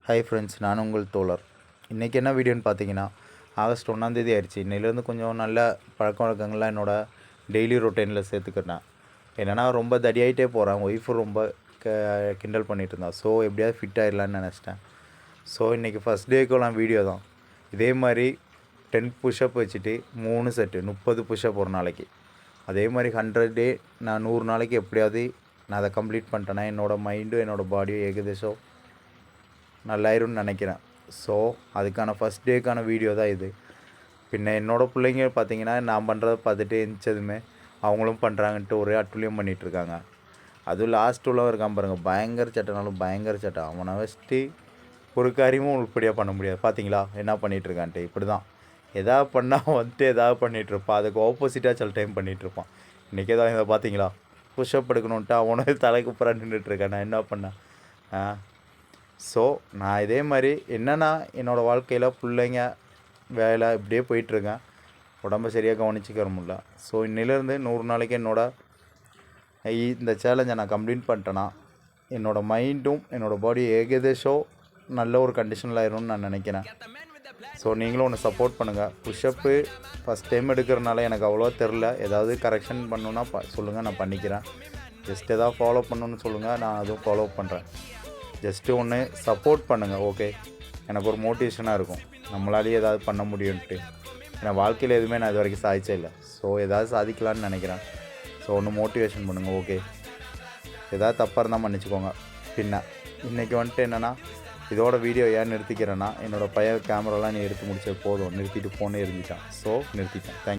Hi friends, நான் உங்கள் தோழர். இன்றைக்கி என்ன வீடியோன்னு பார்த்தீங்கன்னா, ஆகஸ்ட் 1 ஆயிடுச்சு. இன்னையிலேருந்து கொஞ்சம் நல்ல பழக்க வழக்கங்கள்லாம் என்னோடய டெய்லி ரொட்டீனில் சேர்த்துக்கிறேன். என்னென்னா ரொம்ப தடியாகிட்டே போகிறேன். ஒய்ஃபும் ரொம்ப கிண்டல் பண்ணிகிட்டு இருந்தா. ஸோ எப்படியாவது ஃபிட் ஆகிடலான்னு நினச்சிட்டேன். ஸோ இன்றைக்கி ஃபஸ்ட் டேக்கெல்லாம் வீடியோ தான். இதே மாதிரி 10 புஷ்அப் வச்சுட்டு 3 செட்டு 30 புஷ்அப் ஒரு நாளைக்கு. அதே மாதிரி 100 டே நான் 100 நாளைக்கு எப்படியாவது நான் அதை கம்ப்ளீட் பண்ணிட்டேன்னா என்னோடய மைண்டும் என்னோடய பாடியும் ஏகதேசம் நல்லாயிரும்னு நினைக்கிறேன். ஸோ அதுக்கான ஃபஸ்ட் டேக்கான வீடியோ தான் இது. பின்ன என்னோடய பிள்ளைங்க பார்த்திங்கன்னா நான் பண்ணுறத பார்த்துட்டு எந்திரிச்சதுமே அவங்களும் பண்ணுறாங்கன்ட்டு ஒரே அட்டுழியம் பண்ணிகிட்ருக்காங்க. அதுவும் லாஸ்ட் உள்ளவன் இருக்கான் பாருங்கள், பயங்கர சட்டைனாலும் பயங்கர சட்டை. அவனை வச்சுட்டு ஒரு காரியமும் உருப்படியாக பண்ண முடியாது. பார்த்தீங்களா என்ன பண்ணிகிட்ருக்கான்ட்டு. இப்படி தான் எதாவது பண்ணால் வந்துட்டு எதாவது பண்ணிகிட்ருப்பான். அதுக்கு ஆப்போசிட்டாக சில டைம் பண்ணிகிட்ருப்பான். இன்றைக்கி தான் இதை பார்த்தீங்களா, புஷ்அப் எடுக்கணுன்ட்டு அவனே தலைக்கு அப்புறம் நின்றுட்டுருக்கேன். நான் என்ன பண்ணேன்? ஸோ நான் இதே மாதிரி என்னென்னா என்னோடய வாழ்க்கையில் பிள்ளைங்க வேலை இப்படியே போயிட்டுருக்கேன். உடம்பை சரியாக கவனிச்சிக்கிற முடியல. ஸோ இன்னிலேருந்து 100 நாளைக்கு இந்த சேலஞ்சை நான் கம்ப்ளீட் பண்ணிட்டேன்னா என்னோடய மைண்டும் என்னோடய பாடி ஏகதேசம் நல்ல ஒரு கண்டிஷனில் ஆயிரும்னு நான் நினைக்கிறேன். ஸோ நீங்களும் ஒன்று சப்போர்ட் பண்ணுங்கள். புஷ்அப்பு ஃபஸ்ட் டைம் எடுக்கிறனால எனக்கு அவ்வளோவா தெரில. ஏதாவது கரெக்ஷன் பண்ணணுன்னா சொல்லுங்கள், நான் பண்ணிக்கிறேன். ஜஸ்ட் எதாவது ஃபாலோ பண்ணணுன்னு சொல்லுங்கள், நான் அதுவும் ஃபாலோ பண்ணுறேன். ஜஸ்ட்டு ஒன்று சப்போர்ட் பண்ணுங்கள். ஓகே, எனக்கு ஒரு மோட்டிவேஷனாக இருக்கும், நம்மளாலேயே ஏதாவது பண்ண முடியும்ன்ட்டு. ஏன்னா வாழ்க்கையில் எதுவுமே நான் இது வரைக்கும் சாதிச்சே இல்லை. ஸோ ஏதாவது சாதிக்கலான்னு நினைக்கிறேன். ஸோ ஒன்று மோட்டிவேஷன் பண்ணுங்கள். ஓகே, ஏதாவது தப்பாக இருந்தால் மன்னிச்சிக்கோங்க. பின்ன இன்றைக்கி வந்துட்டு என்னென்னா, இதோட வீடியோ ஏன் நிறுத்திக்கிறேன்னா, என்னோடய பையன் கேமராலாம் நீ எடுத்து முடிச்சது போதும், நிறுத்திட்டு ஃபோனே இருந்துச்சான். ஸோ நிறுத்திட்டேன். தேங்க்யூ.